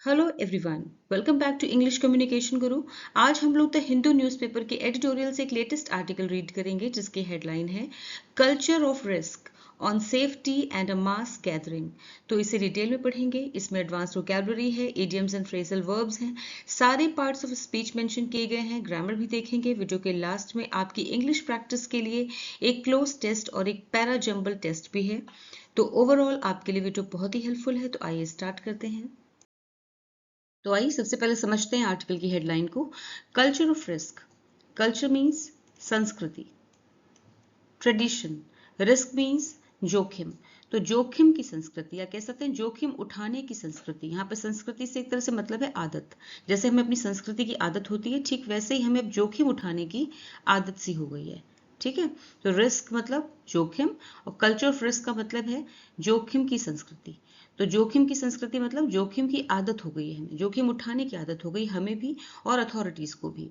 Hello everyone, welcome back to English communication guru. आज हम लोग द हिंदू न्यूज़पेपर के एडिटोरियल से एक लेटेस्ट आर्टिकल रीड करेंगे जिसकी हेडलाइन है culture of risk on safety and a mass gathering. तो इसे डिटेल में पढ़ेंगे। इसमें एडवांस वोकैबुलरी है, इडियम्स एंड फ्रेजल वर्ब्स हैं, सारे पार्ट्स ऑफ स्पीच मेंशन किए गए हैं, ग्रामर भी देखेंगे। वीडियो के लास्ट में आपकी इंग्लिश प्रैक्टिस के लिए एक क्लोज टेस्ट और एक पैरा जंबल टेस्ट भी है। तो ओवरऑल आपके लिए वीडियो बहुत ही हेल्पफुल है। तो आइए स्टार्ट करते हैं। तो आइए सबसे पहले समझते हैं आर्टिकल की हेडलाइन को। Culture of risk. Culture means संस्कृति, ट्रेडिशन। रिस्क मीन्स जोखिम। तो जोखिम की संस्कृति या कह सकते हैं जोखिम उठाने की संस्कृति। यहाँ पे संस्कृति से एक तरह से मतलब है आदत। जैसे हमें अपनी संस्कृति की आदत होती है, ठीक वैसे ही हमें अब जोखिम उठाने की आदत सी हो गई है। ठीक है, तो रिस्क मतलब जोखिम और कल्चर ऑफ रिस्क का मतलब है जोखिम की संस्कृति। तो जोखिम की संस्कृति मतलब जोखिम की आदत हो गई है, हमें जोखिम उठाने की आदत हो गई, हमें भी और अथॉरिटीज को भी।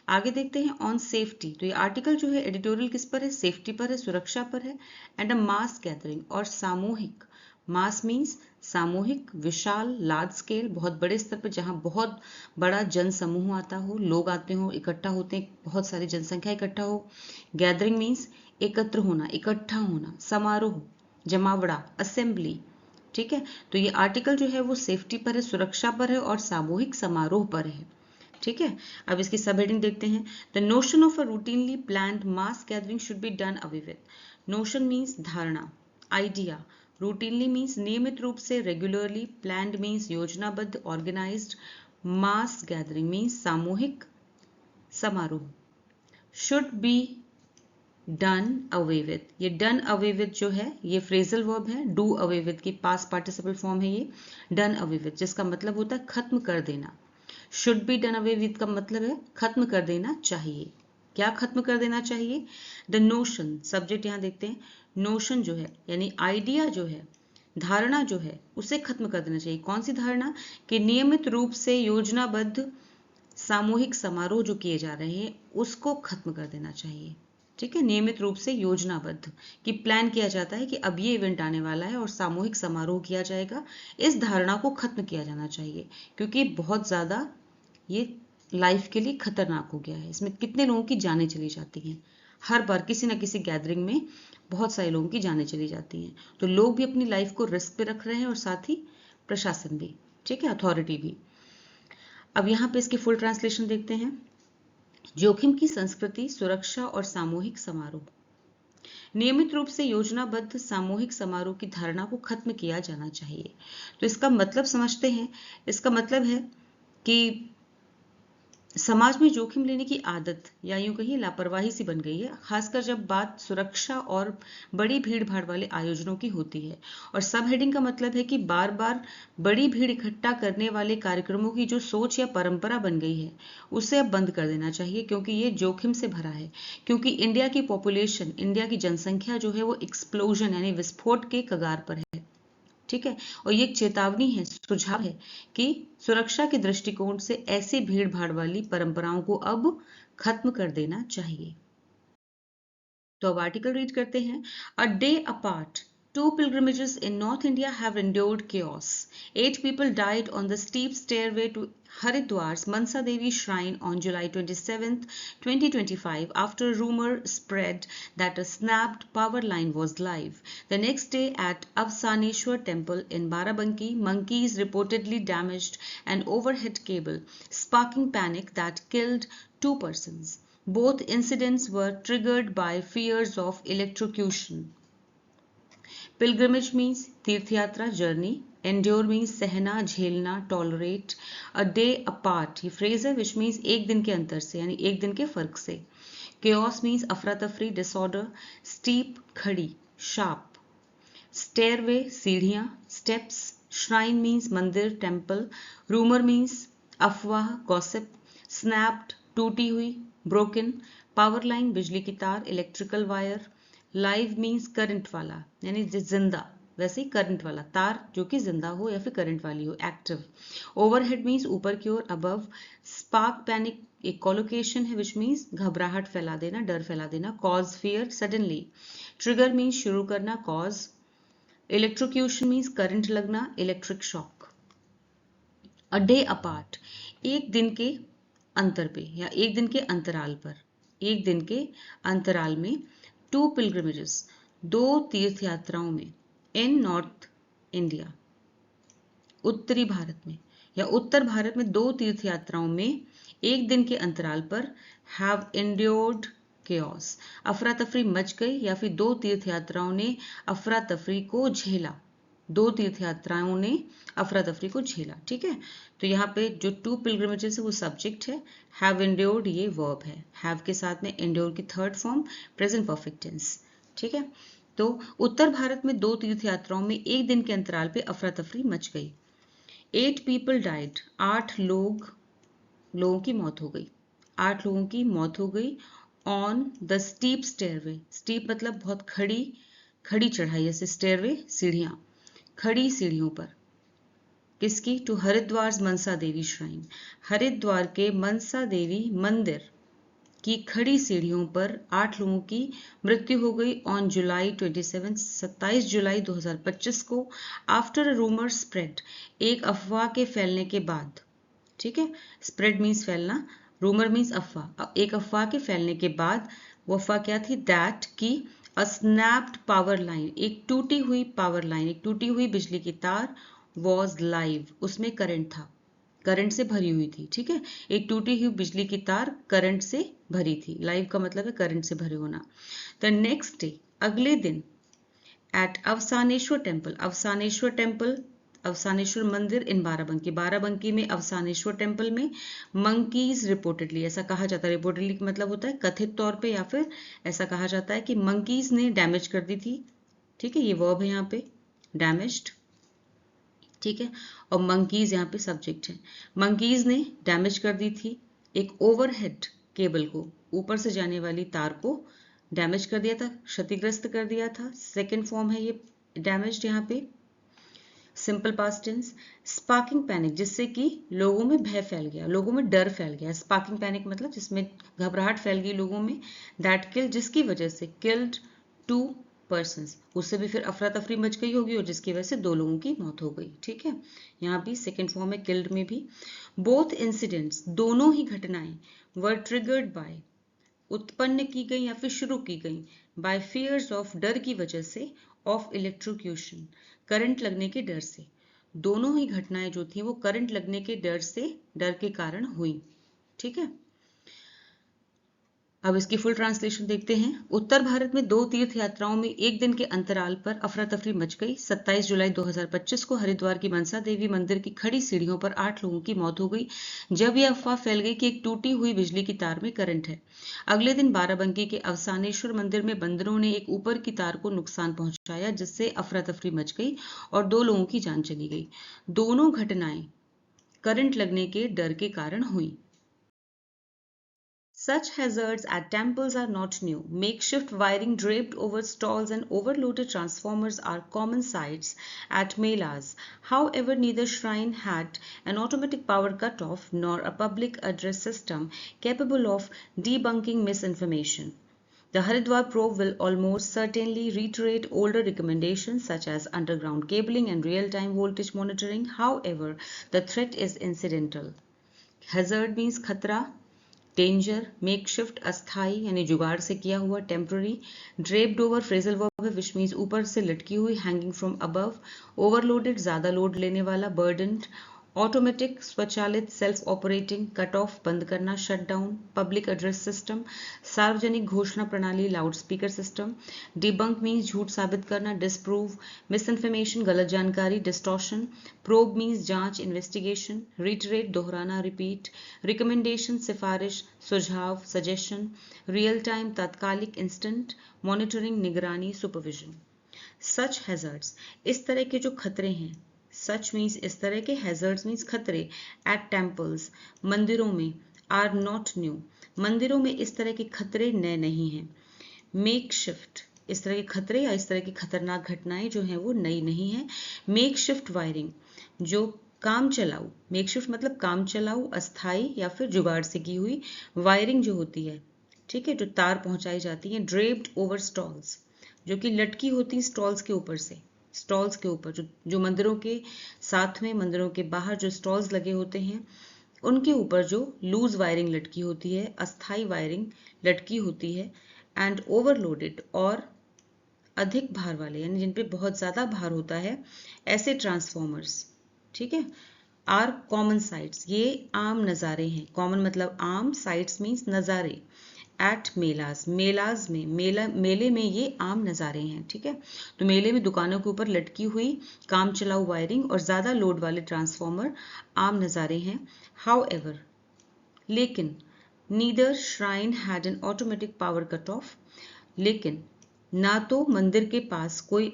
आगे देखते हैं ऑन सेफ्टी। तो ये आर्टिकल जो है एडिटोरियल किस पर है? सेफ्टी पर है, सुरक्षा पर है। एंड अ मास गैदरिंग और सामूहिक। मास मीन्स सामूहिक, विशाल, लार्ज स्केल, बहुत बड़े स्तर पर, जहां बहुत बड़ा जन समूह आता हो, लोग आते हो, इकट्ठा होते हैं, बहुत सारी जनसंख्या इकट्ठा हो। गैदरिंग मीन्स एकत्र होना, इकट्ठा होना, समारोह, जमावड़ा, असेंबली। ठीक है, तो ये आर्टिकल जो है वो सेफ्टी पर है, सुरक्षा पर है और सामूहिक समारोह पर है। ठीक है, अब इसकी सब हेडिंग देखते हैं। The notion of a routinely planned mass gathering should be done away with. Notion means धारणा, आइडिया। रूटीनली मीन्स नियमित रूप से, रेगुलरली। प्लान्ड मीन्स योजनाबद्ध, ऑर्गेनाइज्ड। मास गैदरिंग मीन्स सामूहिक समारोह। Should be done away with. ये डन अवे विद जो है ये फ्रेजल वर्ब है। डू अवे विद की पास्ट पार्टिसिपल फॉर्म है ये। डन अवे विद जिसका मतलब होता है खत्म कर देना। Should be done away with का मतलब है खत्म कर देना चाहिए। क्या खत्म कर देना चाहिए? द नोशन, सब्जेक्ट यहां देखते हैं। नोशन जो है यानी आइडिया जो है, धारणा जो है, उसे खत्म कर देना चाहिए। कौन सी धारणा? कि नियमित रूप से योजनाबद्ध सामूहिक समारोह जो किए जा रहे हैं उसको खत्म कर देना चाहिए। ठीक है, नियमित रूप से योजनाबद्ध कि प्लान किया जाता है कि अब ये इवेंट आने वाला है और सामूहिक समारोह किया जाएगा, इस धारणा को खत्म किया जाना चाहिए। क्योंकि बहुत ज्यादा ये लाइफ के लिए खतरनाक हो गया है। इसमें कितने लोगों की जानें चली जाती हैं, हर बार किसी ना किसी गैदरिंग में बहुत सारे लोगों की जानें चली जाती हैं। तो लोग भी अपनी लाइफ को रिस्क पे रख रहे हैं और साथ ही प्रशासन भी। ठीक है, अथॉरिटी भी। अब यहाँ पे इसकी फुल ट्रांसलेशन देखते हैं। जोखिम की संस्कृति, सुरक्षा और सामूहिक समारोह। नियमित रूप से योजनाबद्ध सामूहिक समारोह की धारणा को खत्म किया जाना चाहिए। तो इसका मतलब समझते हैं। इसका मतलब है कि समाज में जोखिम लेने की आदत या यूं कहिए लापरवाही सी बन गई है, खासकर जब बात सुरक्षा और बड़ी भीड़ भाड़ वाले आयोजनों की होती है। और सब हेडिंग का मतलब है कि बार बार बड़ी भीड़ इकट्ठा करने वाले कार्यक्रमों की जो सोच या परंपरा बन गई है उसे अब बंद कर देना चाहिए, क्योंकि ये जोखिम से भरा है। क्योंकि इंडिया की पॉपुलेशन, इंडिया की जनसंख्या जो है वो एक्सप्लोजन यानी विस्फोट के कगार पर है। ठीक है, और ये एक चेतावनी है, सुझाव है कि सुरक्षा के दृष्टिकोण से ऐसी भीड़ भाड़ वाली परंपराओं को अब खत्म कर देना चाहिए। तो अब आर्टिकल रीड करते हैं। A day apart, two pilgrimages in North India have endured chaos. 8 people died on the steep stairway to Haridwar's Mansa Devi shrine on July 27th, 2025 after a rumor spread that a snapped power line was live. The next day at Avsaneshwar temple in Barabanki, monkeys reportedly damaged an overhead cable, sparking panic that killed 2 persons. Both incidents were triggered by fears of electrocution. Pilgrimage means तीर्थ यात्रा, journey. Endure means सहना, झेलना, tolerate. A day apart, ये phrase है which means एक दिन के अंतर से यानी एक दिन के फर्क से. Chaos means अफरा तफरी, disorder. Steep, खड़ी, sharp. Stairway, सीढ़ियाँ, steps. Shrine means मंदिर, temple. Rumor means अफवाह, gossip. Snapped, टूटी हुई, broken. Power line, बिजली की तार, electrical wire. Live means current वाला यानी जिंदा, वैसे ही करंट वाला तार जो कि जिंदा हो या फिर करंट वाली हो, एक्टिव। ओवरहेड मीन्स ऊपर की ओर, अबव। स्पार्क पैनिक एक कोलोकेशन है विच मीन्स घबराहट फैला देना, डर फैला देना। Cause fear, suddenly. Trigger means शुरू करना, कॉज। इलेक्ट्रोक्यूशन मीन्स करंट लगना, electric shock. A day apart, एक दिन के अंतर पे या एक दिन के अंतराल पर, एक दिन के अंतराल में, टू पिलग्रिमेजेस, दो तीर्थ यात्राओं में, इन नॉर्थ इंडिया, उत्तरी भारत में या उत्तर भारत में दो तीर्थ यात्राओं में एक दिन के अंतराल पर, हैव एंड्योर्ड केओस, अफरा तफरी मच गई या फिर दो तीर्थ यात्राओं ने अफरा तफरी को झेला, दो तीर्थ यात्राओं ने अफरा तफरी को झेला। ठीक है, तो यहाँ पे जो टू पिलग्रिमेजेस है वो सब्जेक्ट है, हैव एंड्योर्ड ये वर्ब है, हैव के साथ में एंड्योर की third form present perfect tense. ठीक है, तो उत्तर भारत में दो तीर्थ यात्राओं में एक दिन के अंतराल पे अफरा तफरी मच गई। 8 people died, 8 लोगों की मौत हो गई, 8 लोगों की मौत हो गई on the steep stairway, steep मतलब बहुत खड़ी खड़ी चढ़ाई, जैसे स्टेयरवे सीढ़ियां, खड़ी सीढ़ियों पर, किसकी, टू हरिद्वार मनसा देवी श्राइन, हरिद्वार के मनसा देवी मंदिर की खड़ी सीढ़ियों पर 8 लोगों की मृत्यु हो गई ऑन जुलाई 27, 27 जुलाई 2025 को, आफ्टर अ रूमर स्प्रेड, एक अफवाह के फैलने के बाद। ठीक है, स्प्रेड मीन्स फैलना, रूमर मीन्स अफवाह, एक अफवाह के फैलने के बाद, वो अफवाह क्या थी, दैट की अ स्नैप्ड पावर लाइन, एक टूटी हुई पावर लाइन, एक टूटी हुई बिजली की तार, वॉज लाइव, उसमें करंट था, करंट से भरी हुई थी। ठीक है, एक टूटी हुई बिजली की तार करंट से भरी थी, लाइव का मतलब है करंट से भरे होना। द नेक्स्ट डे, अगले दिन, at Avsaneshwar temple, Avsaneshwar temple, Avsaneshwar मंदिर इन बाराबंकी, बाराबंकी में अवसानेश्वर टेम्पल में, मंकीज रिपोर्टेडली, ऐसा कहा जाता है, रिपोर्टेडली का मतलब होता है कथित तौर पे, या फिर ऐसा कहा जाता है कि मंकीज ने डैमेज कर दी थी। ठीक है, ये वर्ब है यहाँ पे, डैमेज्ड। ठीक है, और मंकीज यहाँ पे सब्जेक्ट है, मंकीज ने डैमेज कर दी थी एक ओवरहेड केबल को, ऊपर से जाने वाली तार को डैमेज कर दिया था, क्षतिग्रस्त कर दिया था, सेकेंड फॉर्म है ये डैमेज्ड यहाँ पे, simple past tense. Sparking panic, जिससे कि लोगों में भय फैल गया, लोगों में डर फैल गया, स्पार्किंग पैनिक मतलब जिसमें घबराहट फैल गई लोगों में, दैट किल्ड, जिसकी वजह से, किल्ड 2 persons, उससे भी फिर अफरा तफरी मच गई होगी और जिसकी वजह से 2 लोगों की मौत हो गई। ठीक है, यहाँ भी सेकेंड फॉर्म है किल्ड में भी। बोथ इंसिडेंट्स, दोनों ही घटनाएं, वर ट्रिगर्ड बाय, उत्पन्न की गई या फिर शुरू की गई, बाय फियर्स ऑफ, डर की वजह से, ऑफ इलेक्ट्रोक्यूशन, करंट लगने के डर से, दोनों ही घटनाएं जो थी वो करंट लगने के डर से, डर के कारण हुई। ठीक है, अब इसकी फुल ट्रांसलेशन देखते हैं। उत्तर भारत में दो तीर्थ यात्राओं में एक दिन के अंतराल पर अफरा तफरी मच गई। 27 जुलाई 2025 को हरिद्वार की मनसा देवी मंदिर की खड़ी सीढ़ियों पर 8 लोगों की मौत हो गई जब यह अफवाह फैल गई कि एक टूटी हुई बिजली की तार में करंट है। अगले दिन बाराबंकी के अवसानेश्वर मंदिर में बंदरों ने एक ऊपर की तार को नुकसान पहुंचाया जिससे अफरा तफरी मच गई और 2 लोगों की जान चली गई। दोनों घटनाएं करंट लगने के डर के कारण हुई। Such hazards at temples are not new. Makeshift wiring draped over stalls and overloaded transformers are common sights at melas. However, neither shrine had an automatic power cutoff nor a public address system capable of debunking misinformation. The Haridwar probe will almost certainly reiterate older recommendations such as underground cabling and real-time voltage monitoring. However, the threat is incidental. Hazard means खतरा, danger, makeshift अस्थाई यानी जुगाड़ से किया हुआ, temporary, draped over phrasal verb है which means ऊपर से लटकी हुई, हैंगिंग फ्रॉम अबव, ओवरलोडेड ज्यादा लोड लेने वाला, बर्डन्ड, ऑटोमेटिक स्वचालित, सेल्फ ऑपरेटिंग, कट ऑफ बंद करना, shut down, public address system, सार्वजनिक घोषणा प्रणाली, loud speaker system, debunk means झूठ साबित करना, डिसप्रूव, मिस इन्फॉर्मेशन गलत जानकारी, डिस्टॉर्शन, प्रोब मीन्स जांच इन्वेस्टिगेशन, रिटरेट दोहराना रिपीट, रिकमेंडेशन सिफारिश सुझाव सजेशन, रियल टाइम तात्कालिक इंस्टेंट, मॉनिटरिंग निगरानी सुपरविजन। सच हैजर्ड्स, इस तरह के जो खतरे हैं, सच मीन्स इस तरह के, हैजर्ड्स मीन्स खतरे, एट टेम्पल्स मंदिरों में, आर नॉट न्यू मंदिरों में इस तरह के खतरे नए नहीं हैं। मेक शिफ्ट, इस तरह के खतरे या इस तरह की खतरनाक घटनाएं जो हैं वो नई नहीं है। मेक शिफ्ट वायरिंग, जो काम चलाऊ, मेक शिफ्ट मतलब काम चलाऊ, अस्थाई या फिर जुगाड़ से की हुई, वायरिंग जो होती है, ठीक है, जो तार पहुंचाई जाती है, ड्रेप्ड ओवर स्टॉल्स, जो कि लटकी होती स्टॉल्स के ऊपर से, स्टॉल्स के ऊपर, जो मंदिरों के साथ में, मंदिरों के बाहर जो स्टॉल्स लगे होते हैं उनके ऊपर जो लूज वायरिंग लटकी होती है, अस्थाई वायरिंग लटकी होती है, एंड ओवरलोडेड और अधिक भार वाले, यानी जिन पे बहुत ज्यादा भार होता है, ऐसे ट्रांसफॉर्मर्स, ठीक है, आर कॉमन साइट्स, ये आम नज़ारे हैं। कॉमन मतलब आम, साइट्स मीन्स नज़ारे। एट मेलाज, मेलाज में, मेले में ये आम नज़ारे हैं, ठीक है। तो मेले में दुकानों के ऊपर लटकी हुई काम चलाऊ वायरिंग और ज़्यादा लोड वाले ट्रांसफॉर्मर आम नज़ारे हैं। हाउ एवर, लेकिन, neither shrine had an automatic power cut off, लेकिन ना तो मंदिर के पास कोई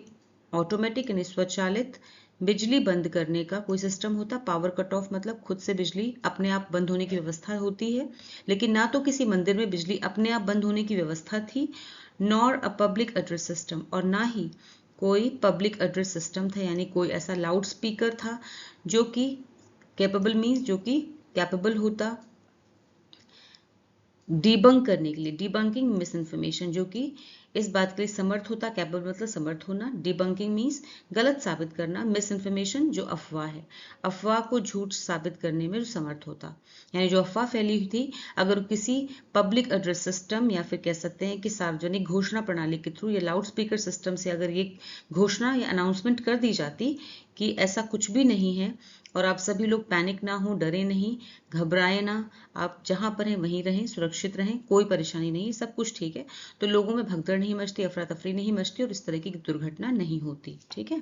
ऑटोमेटिक यानी स्वचालित बिजली बंद करने का कोई सिस्टम होता, पावर कट ऑफ मतलब खुद से बिजली अपने आप बंद होने की व्यवस्था होती है, लेकिन ना तो किसी मंदिर में बिजली अपने आप बंद होने की व्यवस्था थी, nor a public address system, और ना ही कोई पब्लिक एड्रेस सिस्टम था, यानी कोई ऐसा लाउड स्पीकर था जो कि कैपेबल मीन्स जो कि कैपेबल होता डिबंक करने के लिए, डिबंकिंग मिस इन्फॉर्मेशन, जो कि इस बात के लिए समर्थ होता, कैपेबल मतलब समर्थ होना, डिबंकिंग मीन्स गलत साबित करना, मिस इन्फॉर्मेशन जो अफवाह है, अफवाह को झूठ साबित करने में जो समर्थ होता, यानी जो अफवाह फैली हुई थी, अगर किसी पब्लिक एड्रेस सिस्टम या फिर कह सकते हैं कि सार्वजनिक घोषणा प्रणाली के थ्रू या लाउड स्पीकर सिस्टम से अगर ये घोषणा या अनाउंसमेंट कर दी जाती कि ऐसा कुछ भी नहीं है और आप सभी लोग पैनिक ना हो, डरे नहीं, घबराए ना, आप जहां पर हैं वहीं रहें, सुरक्षित रहें, कोई परेशानी नहीं, सब कुछ ठीक है, तो लोगों में भगदड़ नहीं मचती, अफरा तफरी नहीं मचती और इस तरह की दुर्घटना नहीं होती, ठीक है।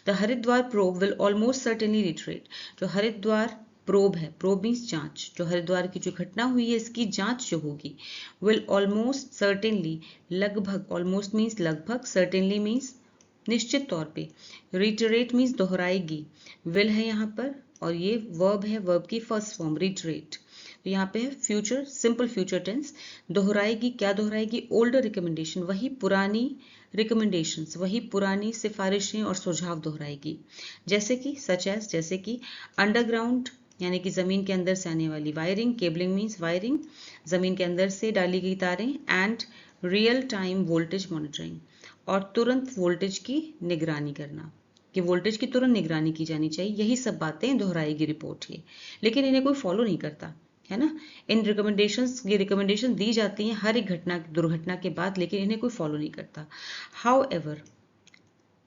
The Haridwar probe will almost certainly retreat, जो हरिद्वार प्रोब है, प्रोब मीन्स जांच, जो हरिद्वार की जो घटना हुई है इसकी जांच जो होगी, विल ऑलमोस्ट सर्टेनली, लगभग, ऑलमोस्ट मीन्स लगभग, सर्टेनली मीन्स निश्चित तौर पे, रिटरेट मीन्स दोहराएगी, विल है यहाँ पर और ये वर्ब है, वर्ब की फर्स्ट फॉर्म रिटरेट, तो यहाँ पे है फ्यूचर, सिंपल फ्यूचर टेंस, दोहराएगी, क्या दोहराएगी, ओल्डर रिकमेंडेशन, वही पुरानी रिकमेंडेशंस, वही पुरानी सिफारिशें और सुझाव दोहराएगी, जैसे कि सच एज, जैसे कि अंडरग्राउंड यानी कि जमीन के अंदर से आने वाली वायरिंग, केबलिंग मीन्स वायरिंग, जमीन के अंदर से डाली गई तारें, and real time voltage monitoring, और तुरंत वोल्टेज की निगरानी करना, कि वोल्टेज की तुरंत निगरानी की जानी चाहिए, यही सब बातें दोहराएगी रिपोर्ट ये, लेकिन इन्हें कोई फॉलो नहीं करता है ना। इन रिकमेंडेशंस, ये रिकमेंडेशन दी जाती हैं हर एक घटना, दुर्घटना के बाद, लेकिन इन्हें कोई फॉलो नहीं करता। How ever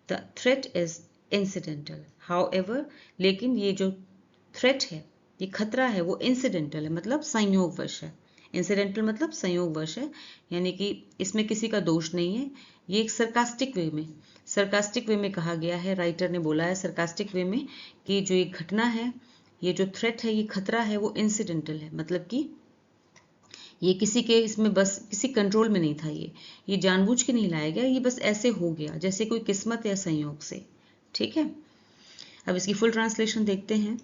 the threat is incidental, how ever, लेकिन ये जो थ्रेट है, ये खतरा है, वो इंसिडेंटल है, मतलब संयोगवश है, इंसिडेंटल मतलब संयोगवश है, यानी कि इसमें किसी का दोष नहीं है, ये एक सरकास्टिक वे में कहा गया है, राइटर ने बोला है सरकास्टिक वे में कि जो ये घटना है, ये जो थ्रेट है, ये खतरा है, वो इंसिडेंटल है, मतलब कि ये किसी के इसमें बस किसी कंट्रोल में नहीं था, ये जानबूझ के नहीं लाया गया, ये बस ऐसे हो गया जैसे कोई किस्मत या संयोग से, ठीक है। अब इसकी फुल ट्रांसलेशन देखते हैं।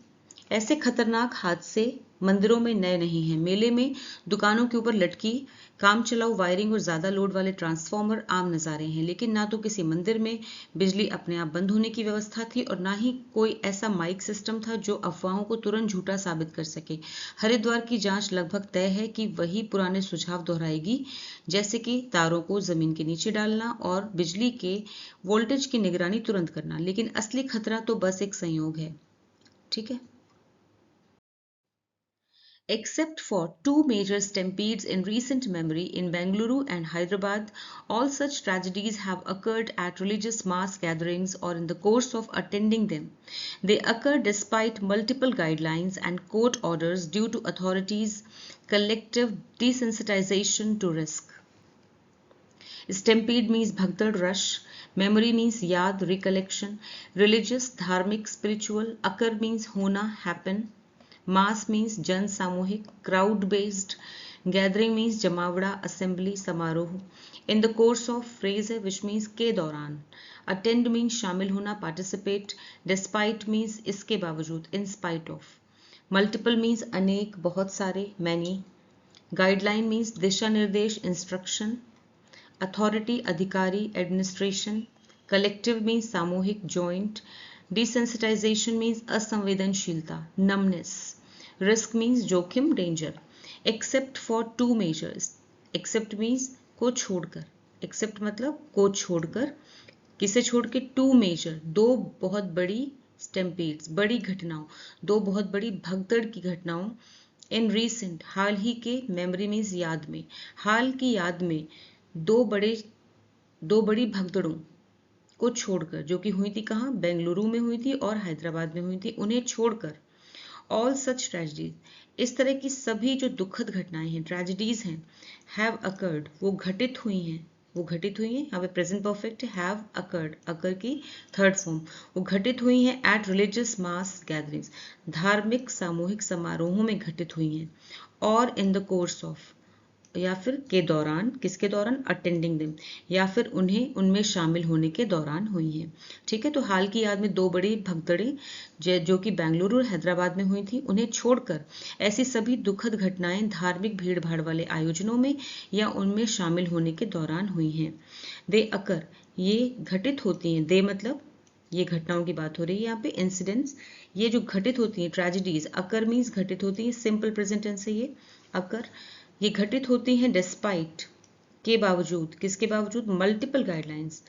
ऐसे खतरनाक हादसे मंदिरों में नए नहीं हैं, मेले में दुकानों के ऊपर लटकी काम चलाऊ वायरिंग और ज्यादा लोड वाले ट्रांसफॉर्मर आम नजारे हैं, लेकिन ना तो किसी मंदिर में बिजली अपने आप बंद होने की व्यवस्था थी और ना ही कोई ऐसा माइक सिस्टम था जो अफवाहों को तुरंत झूठा साबित कर सके। हरिद्वार की जांच लगभग तय है कि वही पुराने सुझाव दोहराएगी, जैसे कि तारों को जमीन के नीचे डालना और बिजली के वोल्टेज की निगरानी तुरंत करना, लेकिन असली खतरा तो बस एक संयोग है, ठीक है। Except for two major stampedes in recent memory in Bengaluru and Hyderabad, all such tragedies have occurred at religious mass gatherings or in the course of attending them. They occur despite multiple guidelines and court orders due to authorities' collective desensitization to risk. Stampede means bhagdad rush. Memory means yaad, recollection. Religious, dharmic, spiritual. Occur means hona, happen. Mass means जन सामूहिक, crowd based, gathering means जमावड़ा, assembly, समारोह, in the course of phrase है which means के दौरान, attend means शामिल होना, participate, despite means इसके बावजूद, in spite of, multiple means अनेक, बहुत सारे, मैनी, गाइडलाइन मीन्स दिशा निर्देश, इंस्ट्रक्शन, अथॉरिटी अधिकारी, एडमिनिस्ट्रेशन, कलेक्टिव मीन्स सामूहिक, जॉइंट, डिसेंसिटाइजेशन मीन्स असंवेदनशीलता, नमनेस, रिस्क मीन्स जोखिम, danger, except for two measures, except means को छोड़कर, एक्सेप्ट मतलब को छोड़कर, किसे छोड़ के? टू मेजर, दो बहुत बड़ी स्टैम्पीड्स, बड़ी घटनाओं, दो बहुत बड़ी भगदड़ की घटनाओं, इन रीसेंट, हाल ही के, मेमोरी मीन्स याद में, हाल की याद में दो बड़ी भगदड़ों को छोड़कर, जो कि हुई थी कहाँ? बेंगलुरु में हुई थी और हैदराबाद में हुई थी, उन्हें छोड़कर, ऑल सच ट्रेजिडीज, इस तरह की सभी जो दुखद घटनाएं हैं, ट्रेजिडीज हैं, हैव अकर्ड, वो घटित हुई हैं, यहाँ पे प्रेजेंट परफेक्ट है, हैव अकर्ड, अकर की थर्ड फॉर्म, वो घटित हुई हैं एट रिलीजियस मास गैदरिंग्स, धार्मिक सामूहिक समारोहों में घटित हुई हैं, और इन द कोर्स ऑफ, या फिर के दौरान, किसके दौरान? अटेंडिंग देम, या फिर उन्हें उनमें शामिल होने के दौरान हुई हैं। ठीक है, तो हाल की याद में दो बड़ी भगदड़ें जो कि बेंगलुरु और हैदराबाद में हुई थी, उन्हें छोड़कर ऐसी सभी दुखद घटनाएं धार्मिक भीड़ भाड़ वाले आयोजनों में या उनमें शामिल होने के दौरान हुई हैं। दे अकर, ये घटित होती हैं, दे मतलब ये घटनाओं की बात हो रही है यहाँ पे, इंसिडेंट्स, ये जो घटित होती हैं, ट्रेजिडीज, अकर मीन्स घटित होती हैं, सिंपल प्रेजेंट टेंस है ये, अकर, ये घटित होती हैं डिस्पाइट, के बावजूद, किसके बावजूद? मल्टीपल गाइडलाइंस,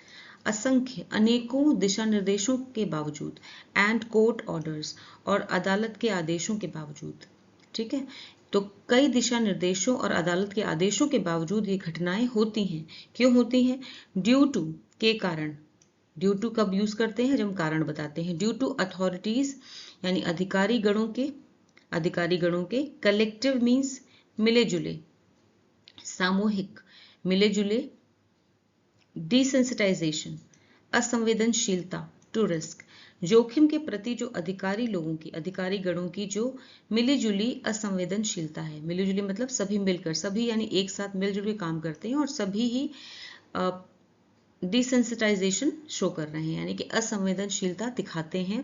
असंख्य, अनेकों दिशा निर्देशों के बावजूद, एंड कोर्ट ऑर्डर्स, और अदालत के आदेशों के बावजूद। ठीक है, तो कई दिशा निर्देशों और अदालत के आदेशों के बावजूद ये घटनाएं होती हैं। क्यों होती हैं? ड्यू टू, के कारण, ड्यू टू कब यूज करते हैं? जब हम कारण बताते हैं। ड्यू टू अथॉरिटीज, यानी अधिकारी गणों के, कलेक्टिव मीन्स मिले जुले, सामूहिक, मिले जुले, डिसेंसिटाइजेशन, असंवेदनशीलता, टू रिस्क, जोखिम के प्रति जो अधिकारी गणों की जो मिली जुली असंवेदनशीलता है। मिली जुली मतलब सभी मिलकर, सभी यानी एक साथ मिलजुल के काम करते हैं और सभी ही डिसेंसिटाइजेशन शो कर रहे हैं, यानी कि असंवेदनशीलता दिखाते हैं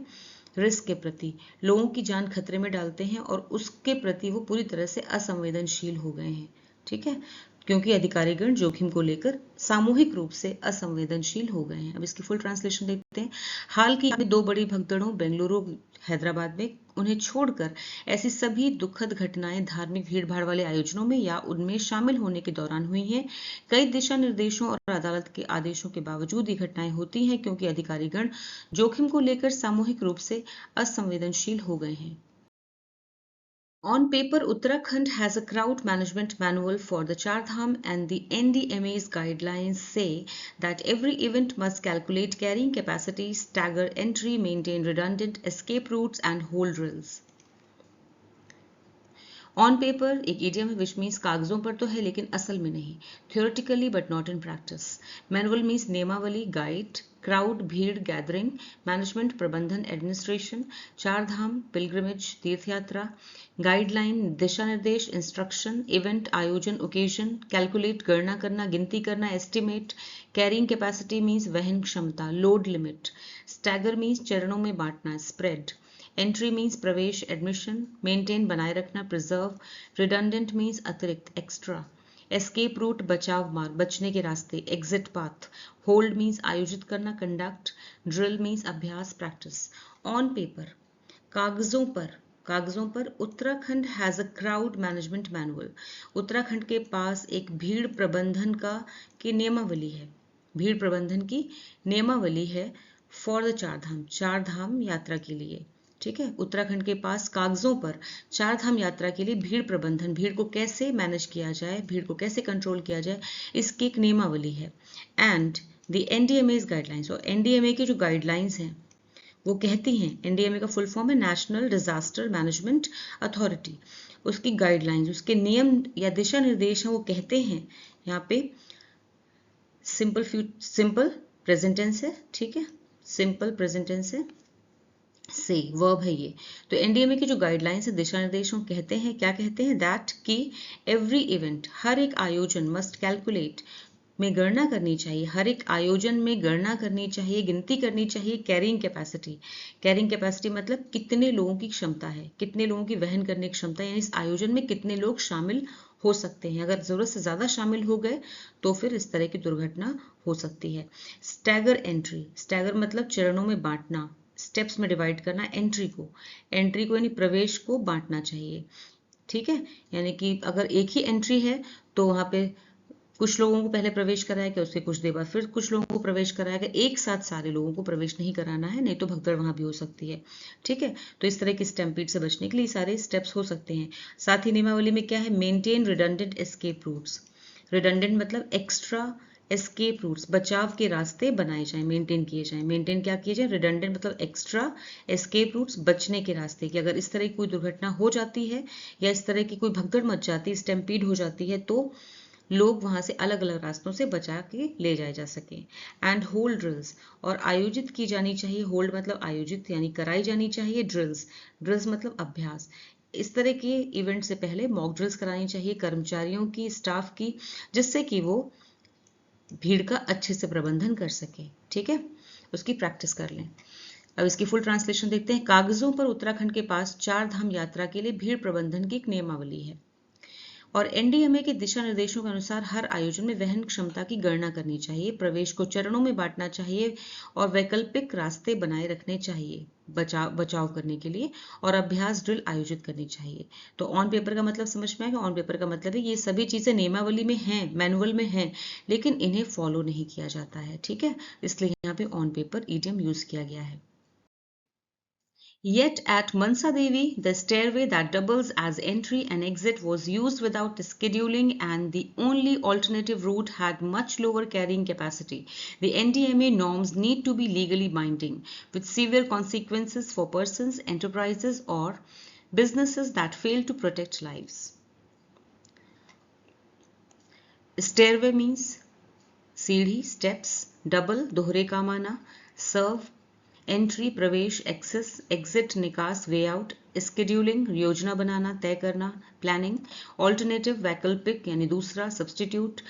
रिस्क के प्रति, लोगों की जान खतरे में डालते हैं और उसके प्रति वो पूरी तरह से असंवेदनशील हो गए हैं। ठीक है, क्योंकि अधिकारीगण जोखिम को लेकर सामूहिक रूप से असंवेदनशील हो गए हैं। अब इसकी फुल ट्रांसलेशन देखते हैं। हाल की दो बड़ी भगदड़ों बेंगलुरु हैदराबाद में, उन्हें छोड़कर ऐसी सभी दुखद घटनाएं धार्मिक भीड़ भाड़ वाले आयोजनों में या उनमें शामिल होने के दौरान हुई हैं। कई दिशा निर्देशों और अदालत के आदेशों के बावजूद ये घटनाएं होती हैं क्योंकि अधिकारीगण जोखिम को लेकर सामूहिक रूप से असंवेदनशील हो गए हैं। On paper, Uttarakhand has a crowd management manual for the Char Dham, and the NDMA's guidelines say that every event must calculate carrying capacity, stagger entry, maintain redundant escape routes and hold drills. On paper एक idiom है which means कागजों पर तो है लेकिन असल में नहीं, theoretically but not in practice. Manual means नियमावली, गाइड, क्राउड भीड़ गैदरिंग, मैनेजमेंट प्रबंधन एडमिनिस्ट्रेशन, चार धाम पिलग्रिमेज तीर्थ यात्रा, गाइडलाइन दिशा निर्देश, इंस्ट्रक्शन, इवेंट आयोजन ओकेजन, कैलकुलेट गणना करना गिनती करना, एस्टिमेट, कैरिंग कैपेसिटी मीन्स वहन क्षमता, लोड लिमिट, स्टैगर मीन्स चरणों में बांटना, स्प्रेड, एंट्री मीन्स प्रवेश एडमिशन, मेंटेन बनाए रखना प्रिजर्व, रिडंडेंट मीन्स अतिरिक्त एक्स्ट्रा, एस्केप रूट बचाव मार्ग बचने के रास्ते, एग्जिट पाथ, होल्ड मीन्स आयोजित करना कंडक्ट, ड्रिल मीन्स अभ्यास प्रैक्टिस। ऑन पेपर कागजों पर Uttarakhand has a crowd management manual, Uttarakhand के पास एक भीड़ प्रबंधन की नियमावली है फॉर द चार धाम यात्रा के लिए। ठीक है, उत्तराखंड के पास कागजों पर चार धाम यात्रा के लिए भीड़ प्रबंधन, भीड़ को कैसे मैनेज किया जाए, भीड़ को कैसे कंट्रोल किया जाए, इसकी एक नियमावली है। एंड द एनडीएमए's गाइडलाइंस, और एनडीएमए की जो गाइडलाइंस हैं वो कहती हैं, एनडीएमए का फुल फॉर्म है नेशनल डिजास्टर मैनेजमेंट अथॉरिटी, उसकी गाइडलाइंस, उसके नियम या दिशा निर्देश हैं, वो कहते हैं यहाँ पे सिंपल प्रेजेंट टेंस है। ठीक है, सिंपल प्रेजेंट टेंस है, से वर्ब है ये। तो एनडीएमए की जो गाइडलाइंस है दिशा निर्देशों कहते हैं, क्या कहते हैं? दैट कि एवरी इवेंट, हर एक आयोजन, मस्ट कैलकुलेट में गणना करनी चाहिए, हर एक आयोजन में गणना करनी चाहिए, गिनती करनी चाहिए, कैरिंग कैपेसिटी मतलब कितने लोगों की क्षमता है, कितने लोगों की वहन करने की क्षमता है, यानी इस आयोजन में कितने लोग शामिल हो सकते हैं। अगर जरूरत से ज्यादा शामिल हो गए तो फिर इस तरह की दुर्घटना हो सकती है। स्टैगर मतलब चरणों में बांटना, स्टेप्स में डिवाइड करना, एंट्री को यानी प्रवेश को बांटना चाहिए। ठीक है, यानी कि अगर एक ही एंट्री है तो वहां पे कुछ लोगों को पहले प्रवेश कराया गया, उसके कुछ देर बाद फिर कुछ लोगों को प्रवेश कराया गया। एक साथ सारे लोगों को प्रवेश नहीं कराना है, नहीं तो भगदड़ वहां भी हो सकती है। ठीक है, तो इस तरह की स्टैम्पीड से बचने के लिए सारे स्टेप्स हो सकते हैं। साथ ही नियमावली में क्या है, maintain redundant escape routes. Redundant मतलब एक्स्ट्रा एस्केप रूट्स, बचाव के रास्ते बनाए जाएं, मेंटेन किए जाएं। मेंटेन क्या किए जाए, रिडंडेंट मतलब एक्स्ट्रा एस्केप रूट्स, बचने के रास्ते कि अगर इस तरह की कोई दुर्घटना हो जाती है या इस तरह की कोई भगदड़ मच जाती है, स्टैम्पीड हो जाती है, तो लोग वहां से अलग अलग रास्तों से बचा के ले जाए जा सके। एंड होल्ड ड्रिल्स, और आयोजित की जानी चाहिए, होल्ड मतलब आयोजित यानी कराई जानी चाहिए, ड्रिल्स, ड्रिल्स मतलब अभ्यास। इस तरह के इवेंट से पहले मॉक ड्रिल्स करानी चाहिए कर्मचारियों की, स्टाफ की, जिससे कि वो भीड़ का अच्छे से प्रबंधन कर सके। ठीक है, उसकी प्रैक्टिस कर लें। अब इसकी फुल ट्रांसलेशन देखते हैं। कागजों पर उत्तराखंड के पास 4 धाम यात्रा के लिए भीड़ प्रबंधन की एक नियमावली है और एनडीएमए के दिशा निर्देशों के अनुसार हर आयोजन में वहन क्षमता की गणना करनी चाहिए, प्रवेश को चरणों में बांटना चाहिए और वैकल्पिक रास्ते बनाए रखने चाहिए बचाव करने के लिए, और अभ्यास ड्रिल आयोजित करनी चाहिए। तो ऑन पेपर का मतलब समझ में आएगा। ऑन पेपर का मतलब है ये सभी चीजें नियमावली में हैं, मैनुअल में हैं, लेकिन इन्हें फॉलो नहीं किया जाता है। ठीक है, इसलिए यहाँ पे ऑन पेपर ईडियम यूज किया गया है। Yet at Mansa Devi, the stairway that doubles as entry and exit was used without scheduling, and the only alternative route had much lower carrying capacity. The NDMA norms need to be legally binding, with severe consequences for persons, enterprises, or businesses that fail to protect lives. Stairway means सीढ़ी, steps, double दोहरे का माना, serve entry प्रवेश, access exit निकास way out, scheduling योजना बनाना तय करना planning, alternative वैकल्पिक यानी दूसरा सब्सटीट्यूट,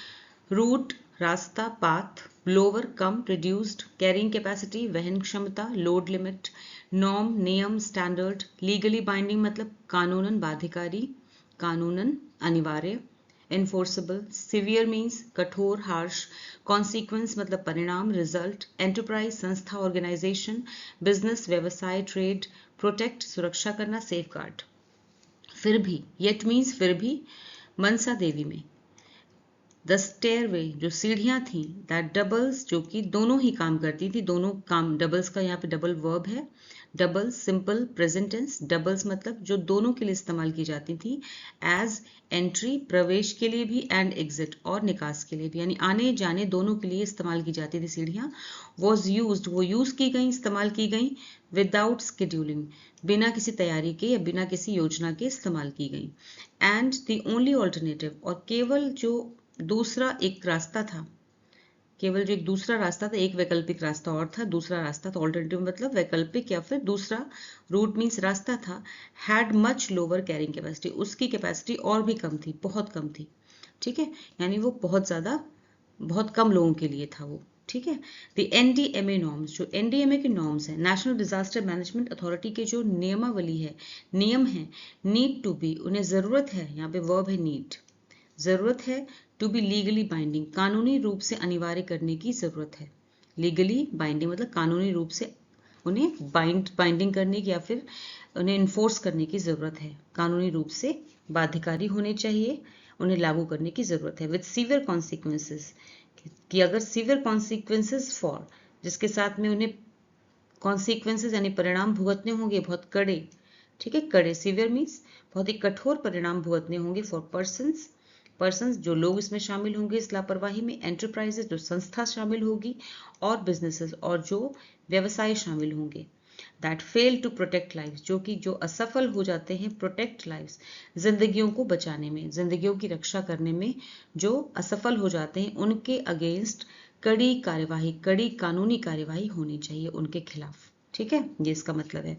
रूट रास्ता पाथ, लोअर कम रिड्यूस्ड, कैरिंग कैपेसिटी वहन क्षमता, लोड लिमिट, नॉर्म नियम स्टैंडर्ड, लीगली बाइंडिंग मतलब कानूनन बाध्यकारी कानूनन अनिवार्य, enforceable, severe means कठोर हार्श, consequence मतलब परिणाम रिजल्ट, enterprise संस्था ऑर्गेनाइजेशन, business व्यवसाय ट्रेड, protect सुरक्षा करना safeguard। फिर भी yet means फिर भी मनसा देवी में द स्टेयरवे जो सीढ़ियां थी, दैट डबल्स जो कि दोनों ही काम करती थी, दोनों काम, डबल्स का यहाँ पे डबल वर्ब है, double simple present tense, doubles मतलब जो दोनों के लिए इस्तेमाल की जाती थी, एज एंट्री प्रवेश के लिए भी एंड एग्जिट और निकास के लिए भी, यानी आने जाने दोनों के लिए इस्तेमाल की जाती थी सीढ़ियां। वॉज यूज्ड वो यूज की गई, इस्तेमाल की गई, विदाउट स्केड्यूलिंग बिना किसी तैयारी के या बिना किसी योजना के इस्तेमाल की गई, एंड द ओनली ऑल्टरनेटिव और केवल जो दूसरा एक रास्ता था, केवल जो एक दूसरा रास्ता था, एक वैकल्पिक रास्ता और था, दूसरा रास्ता था, ऑल्टरनेटिव मतलब वैकल्पिक या फिर दूसरा रूट मीन्स रास्ता था, had much lower carrying capacity उसकी कैपेसिटी और भी कम थी, बहुत कम थी। ठीक है, यानी वो बहुत ज्यादा बहुत कम लोगों के लिए था वो। ठीक है, द एनडीएमए नॉर्म्स जो एनडीएमए के नॉर्म्स है, नेशनल डिजास्टर मैनेजमेंट अथॉरिटी के जो नियमावली है, नियम है, नीड टू बी उन्हें जरूरत है, यहाँ पे वर्ब है नीड, जरूरत है, टू बी लीगली बाइंडिंग कानूनी रूप से अनिवार्य करने की जरूरत है। लीगली बाइंडिंग मतलब कानूनी रूप से उन्हें बाइंडिंग करने की या फिर उन्हें इन्फोर्स करने की जरूरत है, कानूनी रूप से बाध्यकारी होने चाहिए, उन्हें लागू करने की जरूरत है। विद सीवियर कॉन्सिक्वेंसेस कि अगर सीवियर कॉन्सिक्वेंसेस फॉर जिसके साथ में उन्हें कॉन्सिक्वेंसेस यानी परिणाम भुगतने होंगे बहुत कड़े। ठीक है, कड़े सीवियर मीन्स बहुत ही कठोर परिणाम भुगतने होंगे फॉर पर्सन्स जो लोग इसमें शामिल होंगे इस लापरवाही में, एंटरप्राइजेस जो संस्था शामिल होगी, और बिजनेसेस और जो व्यवसाय शामिल होंगे, that fail to protect life जो असफल हो जाते हैं, प्रोटेक्ट लाइफ जिंदगियों को बचाने में, जिंदगियों की रक्षा करने में जो असफल हो जाते हैं, उनके अगेंस्ट कड़ी कार्यवाही, कड़ी कानूनी कार्यवाही होनी चाहिए उनके खिलाफ। ठीक है, ये इसका मतलब है।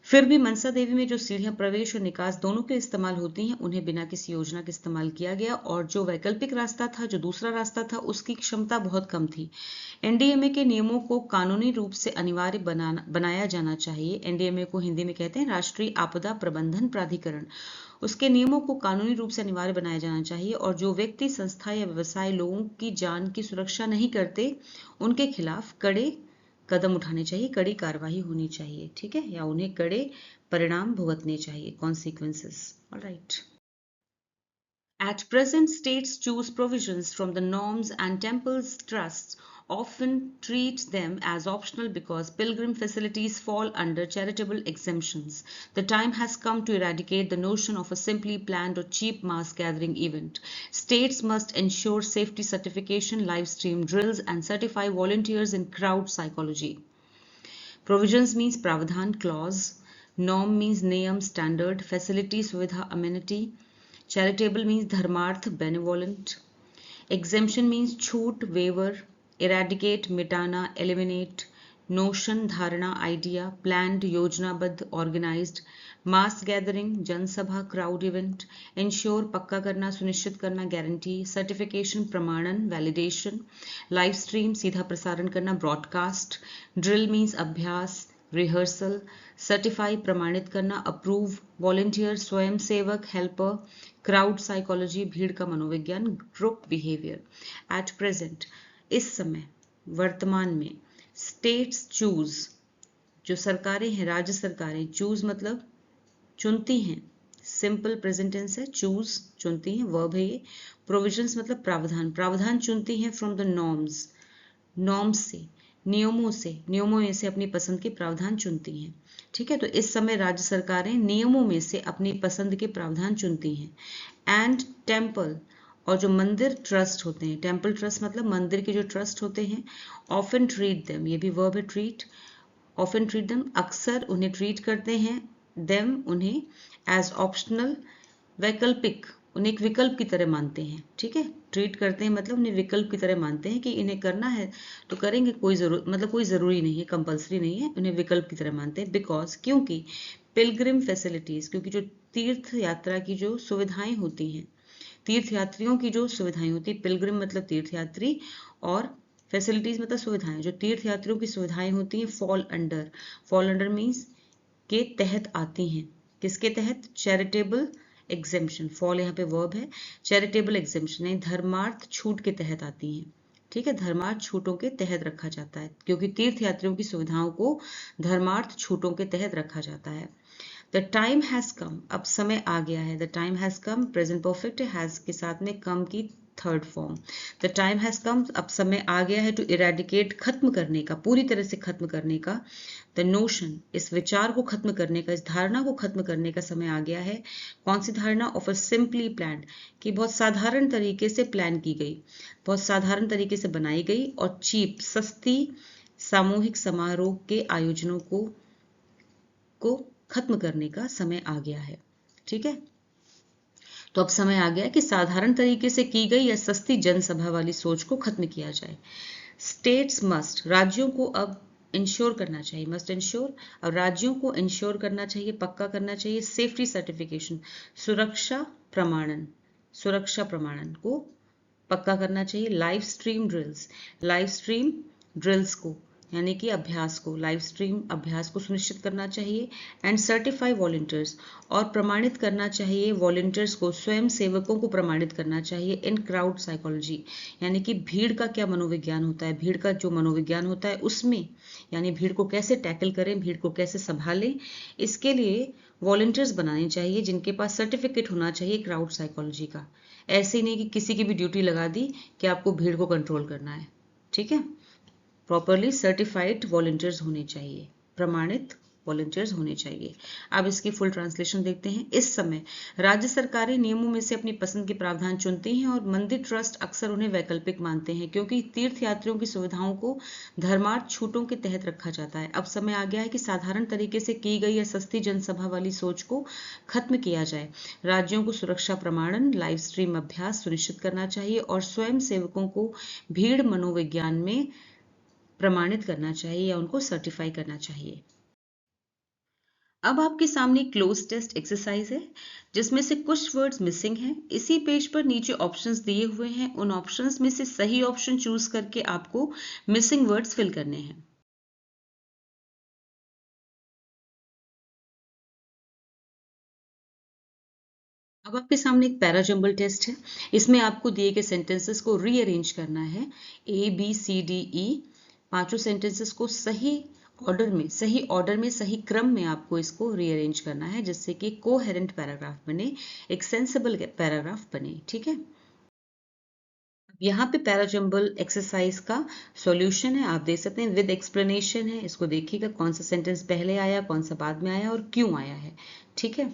फिर भी मनसा देवी में जो सीढ़ियां प्रवेश और निकास दोनों के इस्तेमाल होती हैं, उन्हें बिना किसी योजना के इस्तेमाल किया गया, और जो वैकल्पिक रास्ता था, जो दूसरा रास्ता था, उसकी क्षमता बहुत कम थी। एनडीएमए के नियमों को कानूनी रूप से अनिवार्य बनाया जाना चाहिए। एनडीएमए को हिंदी में कहते हैं राष्ट्रीय आपदा प्रबंधन प्राधिकरण। उसके नियमों को कानूनी रूप से अनिवार्य बनाया जाना चाहिए, और जो व्यक्ति संस्था या व्यवसाय लोगों की जान की सुरक्षा नहीं करते, उनके खिलाफ कड़े कदम उठाने चाहिए, कड़ी कार्रवाई होनी चाहिए। ठीक है, या उन्हें कड़े परिणाम भुगतने चाहिए, consequences. Alright. At present, states choose provisions from the norms and temples trusts often treat them as optional because pilgrim facilities fall under charitable exemptions. The time has come to eradicate the notion of a simply planned or cheap mass gathering event. States must ensure safety certification, live stream drills, and certify volunteers in crowd psychology. Provisions means pravadhan clause, norm means niyam standard, facility suvidha amenity, charitable means dharmarth benevolent, exemption means छूट waiver, eradicate मिटाना eliminate, notion धारणा idea, planned योजनाबद्ध organized, mass gathering जनसभा crowd event, ensure पक्का करना सुनिश्चित करना guarantee, certification प्रमाणन validation, live stream सीधा प्रसारण करना broadcast, drill means अभ्यास रिहर्सल, सर्टिफाई प्रमाणित करना, अप्रूव, वॉलंटियर स्वयं सेवक हेल्पर, क्राउड साइकोलॉजी भीड़ का मनोविज्ञान, ग्रुप बिहेवियर. एट प्रेजेंट इस समय वर्तमान में स्टेट्स चूज जो सरकारें हैं राज्य सरकारें चूज मतलब चुनती हैं सिंपल प्रेजेंट टेंस है चूज चुनती हैं वर्ब है ये. प्रोविजंस मतलब प्रावधान प्रावधान चुनती हैं फ्रॉम द नॉर्म्स नॉर्म्स से नियमों में से अपनी पसंद के प्रावधान चुनती हैं. ठीक है तो इस समय राज्य सरकारें नियमों में से अपनी पसंद के प्रावधान चुनती हैं. एंड टेम्पल और जो मंदिर ट्रस्ट होते हैं टेम्पल ट्रस्ट मतलब मंदिर के जो ट्रस्ट होते हैं ऑफन ट्रीट देम ये भी वर्ब है ट्रीट ऑफन ट्रीट देम अक्सर उन्हें ट्रीट करते हैं देम उन्हें एज ऑप्शनल वैकल्पिक उन्हें एक विकल्प की तरह मानते हैं. ठीक है ट्रीट करते हैं मतलब उन्हें विकल्प की तरह मानते हैं कि इन्हें करना है तो करेंगे कोई ज़रूरी नहीं है कंपल्सरी नहीं है उन्हें विकल्प की तरह मानते हैं. बिकॉज क्योंकि पिलग्रिम फैसिलिटीज़ क्योंकि जो तीर्थ यात्रा की जो सुविधाएं होती हैं तीर्थयात्रियों की जो सुविधाएं होती है पिलग्रिम मतलब तीर्थयात्री और फैसिलिटीज मतलब सुविधाएं जो तीर्थयात्रियों की सुविधाएं होती हैं फॉल अंडर मीन्स के तहत आती हैं. किसके तहत चैरिटेबल एग्जेम्पशन फॉल यहाँ पे वर्ब है चैरिटेबल एग्जेम्पशन है धर्मार्थ छूट के तहत आती हैं. ठीक है धर्मार्थ छूटों के तहत रखा जाता है क्योंकि तीर्थयात्रियों की सुविधाओं को धर्मार्थ छूटों के तहत रखा जाता है. द टाइम हैज कम अब समय आ गया है the time has come present perfect has के साथ में कम की third form. The time has come अब समय आ गया है टू इरेडिकेट खत्म करने का पूरी तरह से खत्म करने का. द नोशन इस विचार को खत्म करने का इस धारणा को खत्म करने का समय आ गया है. कौन सी धारणा ऑफ अ सिंपली प्लान्ड कि बहुत साधारण तरीके से प्लान की गई बहुत साधारण तरीके से बनाई गई और चीप सस्ती सामूहिक समारोह के आयोजनों को खत्म करने का समय आ गया है. ठीक है तो अब समय आ गया कि साधारण तरीके से की गई या सस्ती जनसभा वाली सोच को खत्म किया जाए. स्टेट्स मस्ट राज्यों को अब इंश्योर करना चाहिए मस्ट इंश्योर और राज्यों को इंश्योर करना चाहिए पक्का करना चाहिए सेफ्टी सर्टिफिकेशन सुरक्षा प्रमाणन को पक्का करना चाहिए. लाइव स्ट्रीम ड्रिल्स को यानी कि अभ्यास को लाइव स्ट्रीम अभ्यास को सुनिश्चित करना चाहिए. एंड सर्टिफाई वॉलंटियर्स और प्रमाणित करना चाहिए वॉलंटियर्स को स्वयं सेवकों को प्रमाणित करना चाहिए इन क्राउड साइकोलॉजी यानी कि भीड़ का क्या मनोविज्ञान होता है भीड़ का जो मनोविज्ञान होता है उसमें यानी भीड़ को कैसे टैकल करें भीड़ को कैसे संभालें इसके लिए वॉलंटियर्स बनाने चाहिए जिनके पास सर्टिफिकेट होना चाहिए क्राउड साइकोलॉजी का. ऐसे ही नहीं कि किसी की भी ड्यूटी लगा दी कि आपको भीड़ को कंट्रोल करना है. ठीक है प्रॉपरली सर्टिफाइड वॉलंटियर्स होने चाहिए प्रमाणित वॉलंटियर्स होने चाहिए. अब इसकी फुल ट्रांसलेशन देखते हैं. इस समय राज्य सरकारें नियमों में से अपनी पसंद के प्रावधान चुनती हैं और मंदिर ट्रस्ट अक्सर उन्हें वैकल्पिक मानते हैं क्योंकि तीर्थयात्रियों की सुविधाओं को धर्मार्थ छूटों के तहत रखा जाता है. अब समय आ गया है कि साधारण तरीके से की गई या सस्ती जनसभा वाली सोच को खत्म किया जाए. राज्यों को सुरक्षा प्रमाणन लाइव स्ट्रीम अभ्यास सुनिश्चित करना चाहिए और स्वयं सेवकों को भीड़ मनोविज्ञान में प्रमाणित करना चाहिए या उनको सर्टिफाई करना चाहिए. अब आपके सामने क्लोज टेस्ट एक्सरसाइज है जिसमें से कुछ वर्ड्स मिसिंग हैं. इसी पेज पर नीचे ऑप्शंस दिए हुए हैं उन ऑप्शंस में से सही ऑप्शन चूज करके आपको मिसिंग वर्ड्स फिल करने हैं. अब आपके सामने एक पैराजंबल टेस्ट है. इसमें आपको दिए गए सेंटेंसेस को रीअरेंज करना है A B C D E पांचों सेंटेंसेस को सही ऑर्डर में, सही ऑर्डर में, सही क्रम में आपको इसको रीअरेंज करना है जिससे कि कोहेरेंट पैराग्राफ बने, एक सेंसिबल पैराग्राफ बने। ठीक है, यहाँ पे पैराजंबल एक्सरसाइज का सॉल्यूशन है, आप देख सकते हैं विद एक्सप्लेनेशन है। इसको देखिएगा कौन सा सेंटेंस पहले आया, कौन सा बाद में आया और क्यों आया है। ठीक है,